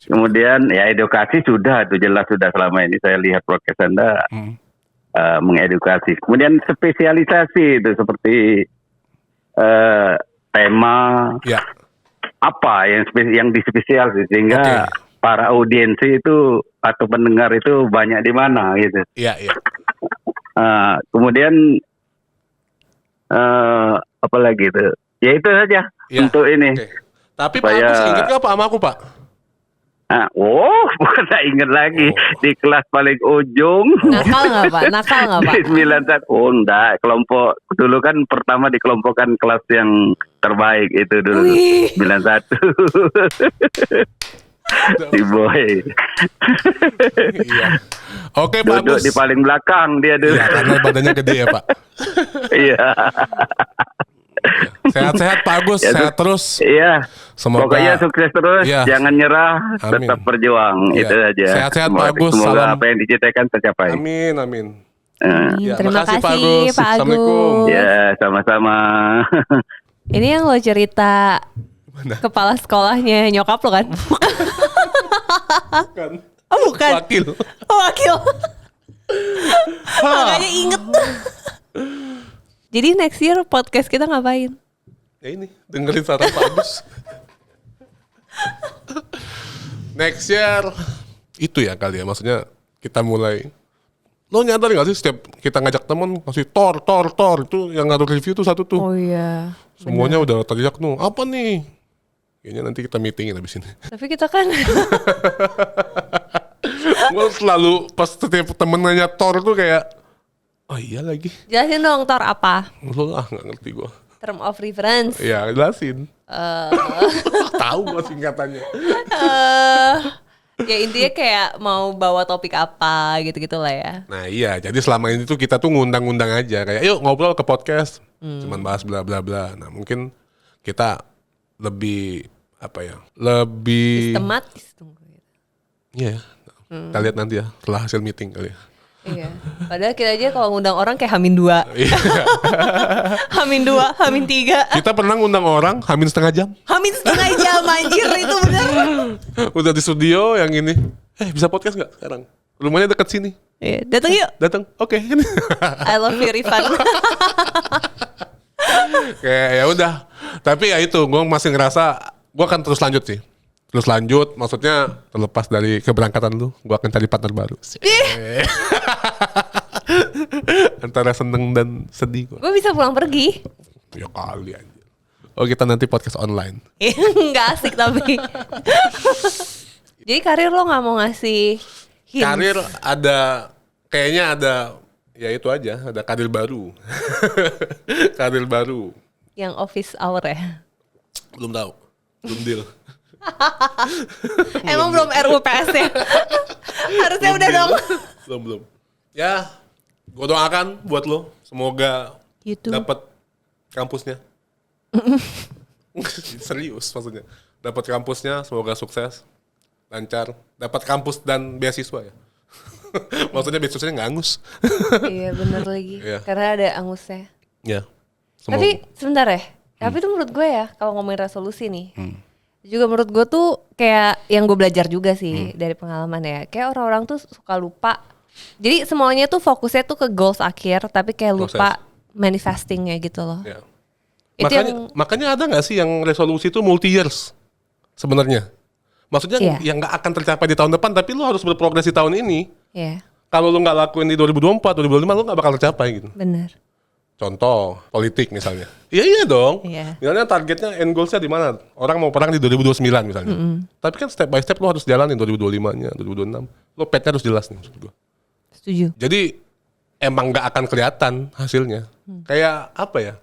Kemudian ya edukasi sudah, itu jelas sudah selama ini saya lihat podcast Anda mengedukasi. Kemudian spesialisasi itu seperti tema Ya. apa yang dispesialisasi sehingga para audiensi itu atau pendengar itu banyak di mana gitu. Iya, iya. Kemudian apa lagi itu? Ya itu saja Ya, untuk ini. oke. Tapi Pak Supaya- Agus ingat nggak Pak sama aku Pak? Bukan tak ingat lagi. Di kelas paling ujung. Nakal nggak Pak? Nakal nggak Pak? Di 91. Enggak. Kelompok. Dulu kan pertama dikelompokkan kelas yang terbaik itu dulu. Wih. 91. Si Boy. Iya. Oke Pak Duduk Agus. di paling belakang dia dulu. Iya, karena badannya gede ya Pak. Iya. Sehat-sehat Pak Agus, Ya, sehat terus. Iya. Semoga Pokoknya sukses terus, Iya. jangan nyerah, Amin. tetap berjuang, Iya. itu aja. Sehat-sehat, Pak Agus. Semoga Salam. apa yang diciptakan tercapai. Amin, amin. Eh, Ya, Terima makasih, kasih Pak Agus. Pak Assalamualaikum. Agus. Ya, sama-sama. Ini yang lo cerita kepala sekolahnya nyokap lo kan? Bukan. Oh bukan. Wakil. Oh wakil. Makanya inget. Jadi next year podcast kita ngapain? Ya ini, dengerin saran Pak Agus. Next year itu ya kali ya, maksudnya kita mulai. Lo nyadar gak sih setiap kita ngajak temen masih tor itu yang ngaruh review tuh satu tuh. Oh iya. Semuanya udah teriak tuh, apa nih? Kayaknya nanti kita meetingin abis ini. Tapi kita kan Gue selalu pas setiap temen nanya tor tuh kayak, oh iya lagi. jelasin dong Tor apa? Lo gak ngerti gue. Term of reference. Iya jelasin. Tahu gue singkatannya. Ya intinya kayak mau bawa topik apa gitu-gitu lah ya. Nah iya, jadi selama ini tuh kita tuh ngundang-undang aja kayak yuk ngobrol ke podcast, cuman bahas bla bla bla. Nah mungkin kita lebih apa ya, lebih Sistematis tunggu. iya. Kita lihat nanti ya setelah hasil meeting kali ya. Iya. Padahal kita aja kalau ngundang orang kayak Hamin 2. Iya. Hamin 2, Hamin 3. Kita pernah ngundang orang hamin setengah jam, Hamin setengah jam anjir itu bener. udah di studio yang ini. Bisa podcast nggak sekarang? Rumahnya deket sini. Iya, datang yuk. Datang, oke. I love you Rifan. Kayak ya udah. Tapi ya itu, gue masih ngerasa gue akan terus lanjut sih. Terus lanjut, maksudnya terlepas dari keberangkatan lu, gue akan cari partner baru. Antara seneng dan sedih gue. Gue bisa pulang pergi. Ya kali aja. Oh kita nanti podcast online. Nggak asik tapi. Jadi karir lo nggak mau ngasih hints? Karir ada, kayaknya ada, ya itu aja, ada karir baru. Karir baru. Yang office hour ya? Belum tahu, belum deal. Emang belum RUPS ya? Harusnya udah dong. Belum. Ya, gue doakan buat lo, semoga YouTube. dapat kampusnya. Serius maksudnya. Dapat kampusnya, semoga sukses, lancar. Dapat kampus dan beasiswa ya. Maksudnya beasiswanya nggak angus. Iya bener lagi. Iya. Karena ada angusnya. Ya. Tapi sebentar ya. Tapi itu menurut gue ya, kalau ngomongin resolusi nih. Juga menurut gue tuh kayak yang gue belajar juga sih dari pengalaman ya. Kayak orang-orang tuh suka lupa. Jadi semuanya tuh fokusnya tuh ke goals akhir, tapi kayak lupa manifestingnya gitu loh. Ya. Itu Makanya ada nggak sih yang resolusi itu multi years sebenarnya? Maksudnya Iya. yang nggak akan tercapai di tahun depan, tapi lu harus berprogres di tahun ini. Iya, Kalau lu nggak lakuin di 2024, 2025 lu nggak bakal tercapai gitu. bener. Contoh politik misalnya. Iya dong. Iya. Misalnya targetnya end goalsnya di mana? Orang mau perang di 2029 misalnya. Tapi kan step by step lu harus jalanin 2025-nya, 2026. Lu petnya harus jelas nih maksud gua. Setuju. Jadi emang nggak akan kelihatan hasilnya. Kayak apa ya?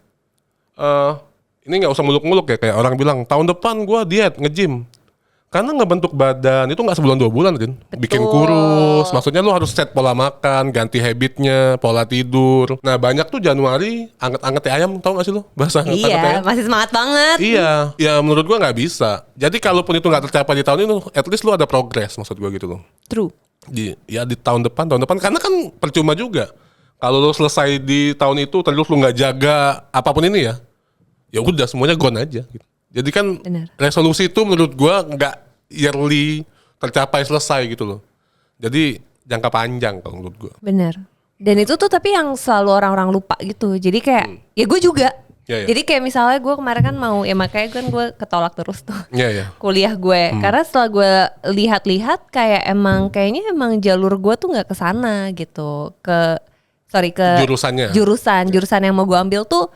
Ini nggak usah muluk-muluk ya. Kayak orang bilang tahun depan gua diet nge-gym. Karena ngebentuk badan itu nggak sebulan 2 bulan kan. Bikin kurus. Maksudnya lu harus set pola makan, ganti habitnya, pola tidur. Nah banyak tuh Januari anget-anget ayam, tau gak sih lu? Bahasa anget-anget Iya, ayam. masih semangat banget. Iya, ya menurut gua nggak bisa. Jadi kalaupun itu nggak tercapai di tahun ini, at least lu ada progres maksud gua gitu loh. True. Di tahun depan karena kan percuma juga. Kalau lu selesai di tahun itu terus lu nggak jaga apapun ini ya udah semuanya gone aja. Gitu. Jadi kan Benar. resolusi itu menurut gua nggak yearly tercapai selesai gitu loh. Jadi jangka panjang kalau menurut gua. Bener. Dan itu tuh tapi yang selalu orang-orang lupa gitu. Jadi kayak ya gue juga. Ya. Jadi kayak misalnya gue kemarin kan mau ya makanya kan gue ketolak terus tuh Iya. kuliah gue. Karena setelah gue lihat-lihat kayak kayaknya emang jalur gue tuh nggak kesana gitu. Ke Jurusannya. jurusan yang mau gue ambil tuh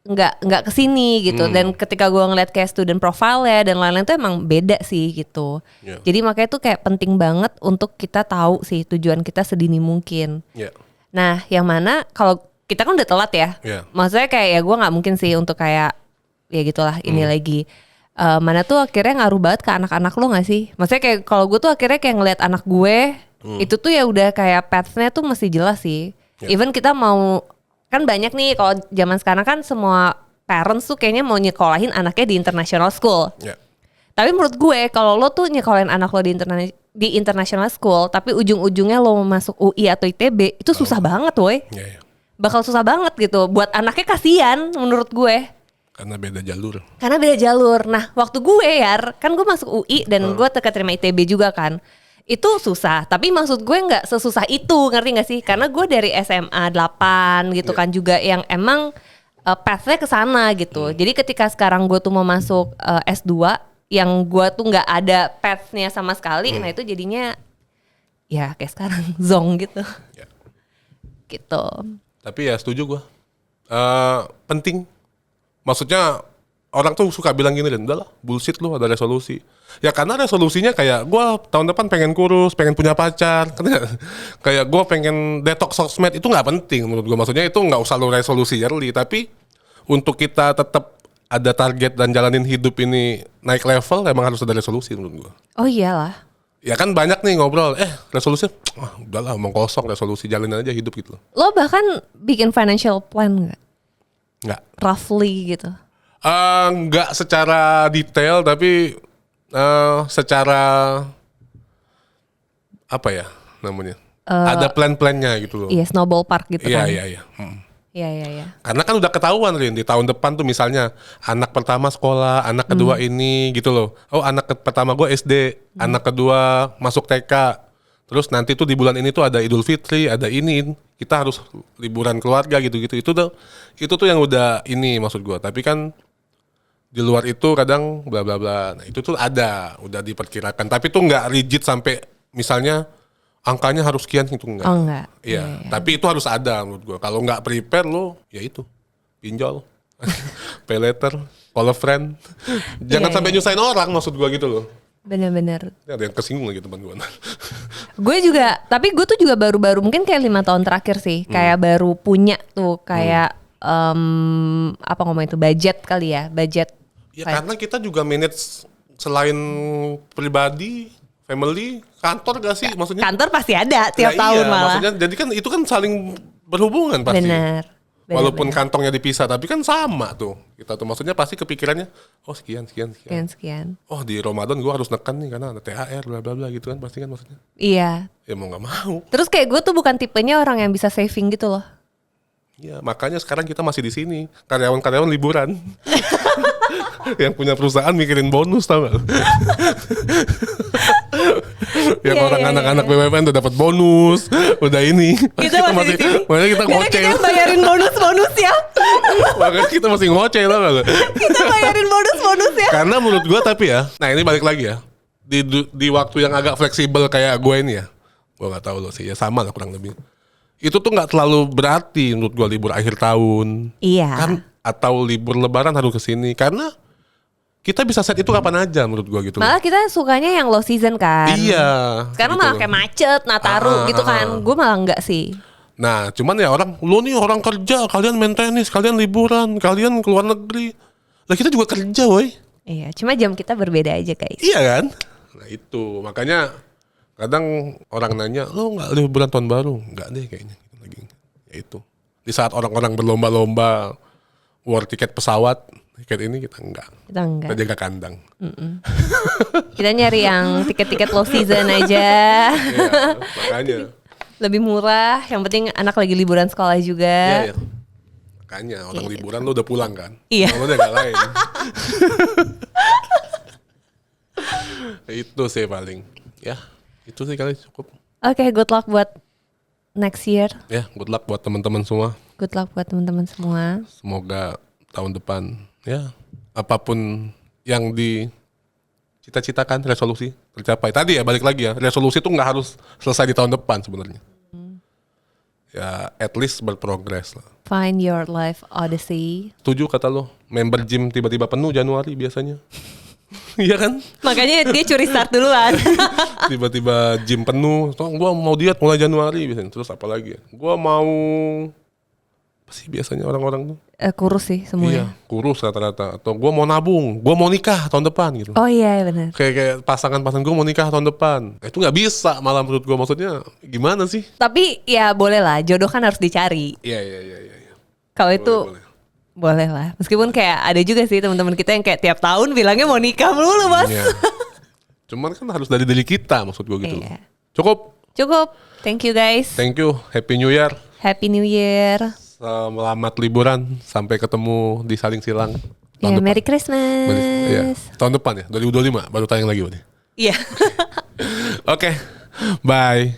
nggak kesini gitu. Dan ketika gue ngeliat kayak student profile-nya dan lain-lain tuh emang beda sih gitu. Yeah. Jadi makanya tuh kayak penting banget untuk kita tahu sih tujuan kita sedini mungkin. Ya. Nah yang mana kalau kita kan udah telat ya, Yeah. maksudnya kayak ya gue nggak mungkin sih untuk kayak ya gitulah ini lagi. Mana tuh akhirnya ngaruh banget ke anak-anak lo gak sih? Maksudnya kayak kalau gue tuh akhirnya kayak ngeliat anak gue itu tuh ya udah kayak path-nya tuh mesti jelas sih. Even kita mau, kan banyak nih kalau zaman sekarang kan semua parents tuh kayaknya mau nyekolahin anaknya di international school. Ya. Tapi menurut gue kalau lo tuh nyekolahin anak lo di international school tapi ujung-ujungnya lo mau masuk UI atau ITB itu susah banget woy. Ya. Bakal susah banget gitu. Buat anaknya kasihan menurut gue. Karena beda jalur. Karena beda jalur. Nah waktu gue kan gue masuk UI dan gue keterima ITB juga kan. Itu susah. Tapi maksud gue gak sesusah itu, ngerti gak sih? Karena gue dari SMA 8 gitu kan juga yang emang path-nya kesana gitu. Jadi ketika sekarang gue tuh mau masuk S2 yang gue tuh gak ada path-nya sama sekali. Nah itu jadinya ya kayak sekarang zong gitu. Ya. Gitu. Tapi ya setuju gue. Penting. Maksudnya orang tuh suka bilang gini kan, udahlah bullshit lu ada resolusi. Ya karena resolusinya kayak gue tahun depan pengen kurus, pengen punya pacar. Kayak gue pengen detox sosmed itu gak penting menurut gue. Maksudnya itu gak usah lu resolusi yearly. Tapi untuk kita tetap ada target dan jalanin hidup ini naik level emang harus ada resolusi menurut gue. Oh iyalah. Ya kan banyak nih ngobrol, resolusi, udahlah omong kosong resolusi jalanin aja hidup gitu. Lo bahkan bikin financial plan gak? Nggak. Roughly gitu. Nggak secara detail tapi secara apa ya namanya? Ada plan-plannya gitu loh. Iya, snowball park gitu Iya, kan. iya. Iya. Karena kan udah ketahuan Rin, di tahun depan tuh misalnya anak pertama sekolah, anak kedua ini gitu loh. Oh anak pertama gue SD, anak kedua masuk TK. Terus nanti tuh di bulan ini tuh ada Idul Fitri, ada ini. Kita harus liburan keluarga gitu-gitu. Itu tuh yang udah ini maksud gue. Tapi kan di luar itu kadang bla bla bla. Nah itu tuh udah diperkirakan. Tapi tuh nggak rigid sampai misalnya angkanya harus sekian gitu enggak. Oh enggak. Iya, tapi itu harus ada menurut gua. Kalau nggak prepare lo, ya itu pinjol, pay later, call a friend. Jangan sampai nyusahin orang maksud gua gitu loh. Bener-bener. Ini ada yang kesinggung lagi teman gua. Gue juga, tapi gue tuh juga baru-baru mungkin kayak 5 tahun terakhir sih, kayak baru punya tuh kayak apa ngomong itu budget kali ya, budget. Ya karena kita juga manage selain pribadi, family, kantor gak sih maksudnya? Kantor pasti ada tiap Nah, tahun iya, malah. Maksudnya jadi kan itu kan saling berhubungan pasti. Bener. Walaupun kantongnya dipisah tapi kan sama tuh. Kita tuh maksudnya pasti kepikirannya oh sekian. Sekian. Oh di Ramadan gua harus nekan nih karena ada THR bla bla bla gitu kan pasti kan maksudnya. Iya. Ya mau nggak mau. Terus kayak gue tuh bukan tipenya orang yang bisa saving gitu loh. Ya makanya sekarang kita masih di sini. Karyawan-karyawan liburan. Yang punya perusahaan mikirin bonus tau gak? Yang orang anak-anak BUMN udah dapat bonus, udah ini. Kita masih di sini. Makanya kita Karena ngoceh. kita yang bayarin bonus-bonus ya. Makanya kita masih ngoceh tau gak? Kita bayarin bonus-bonus ya. Karena menurut gue tapi ya, nah ini balik lagi ya. Di waktu yang agak fleksibel kayak gue ini ya. Gue gak tahu loh sih, ya sama lah kurang lebih. Itu tuh gak terlalu berarti menurut gue libur akhir tahun. Iya. Kan atau libur lebaran harus kesini. Karena kita bisa set itu kapan aja menurut gue gitu. Malah kita sukanya yang low season kan. Iya. Sekarang gitu malah loh. kayak macet, Nataru gitu kan. Gue malah enggak sih. Nah cuman ya lu nih orang kerja, kalian main tenis, kalian liburan, kalian keluar negeri. Lah kita juga kerja woy. Iya, cuma jam kita berbeda aja guys. Iya kan? Nah itu makanya kadang orang nanya, lo nggak liburan tahun baru? Nggak deh kayaknya. Lagi. Ya itu. Di saat orang-orang berlomba-lomba war tiket pesawat, tiket ini kita enggak. Kita enggak. Kita jaga kandang. Kita nyari yang tiket-tiket low season aja. Iya, makanya. Lebih murah, yang penting anak lagi liburan sekolah juga. Iya, iya. Makanya orang liburan lo udah pulang kan? Iya. Kalau udah nggak lain. Itu sih paling. Ya, itu sih kali cukup. Oke, good luck buat next year. Ya, good luck buat teman-teman semua. Good luck buat teman-teman semua. Semoga tahun depan ya apapun yang dicita-citakan resolusi tercapai. Tadi ya balik lagi ya, resolusi itu nggak harus selesai di tahun depan sebenarnya. ya at least berprogres lah. Find your life odyssey. 7 kata lo, member gym tiba-tiba penuh Januari biasanya. Iya kan? Makanya dia curi start duluan. Tiba-tiba gym penuh. Gua mau diet mulai Januari biasanya. Terus apa lagi ya? Gua mau apa sih biasanya orang-orang tuh? Kurus sih Iya, semuanya. kurus rata-rata. Atau gua mau nabung, gua mau nikah tahun depan gitu. Oh iya benar. Kayak pasangan-pasangan gue mau nikah tahun depan. Itu nggak bisa malah menurut gue. Maksudnya gimana sih? Tapi ya boleh lah, jodoh kan harus dicari. Iya. Kalau itu boleh. boleh lah. Meskipun kayak ada juga sih teman-teman kita yang kayak tiap tahun bilangnya mau nikah melulu, Bos. Iya. Cuman kan harus dari diri kita maksud gue gitu. Iya. Cukup. Cukup. Thank you guys. Thank you. Happy New Year. Happy New Year. Selamat liburan. Sampai ketemu di Saling Silang. Ya, Tahun depan. Merry Christmas. Iya. Tahun depan ya. 2025 baru tayang lagi berarti. Iya. Oke. Bye.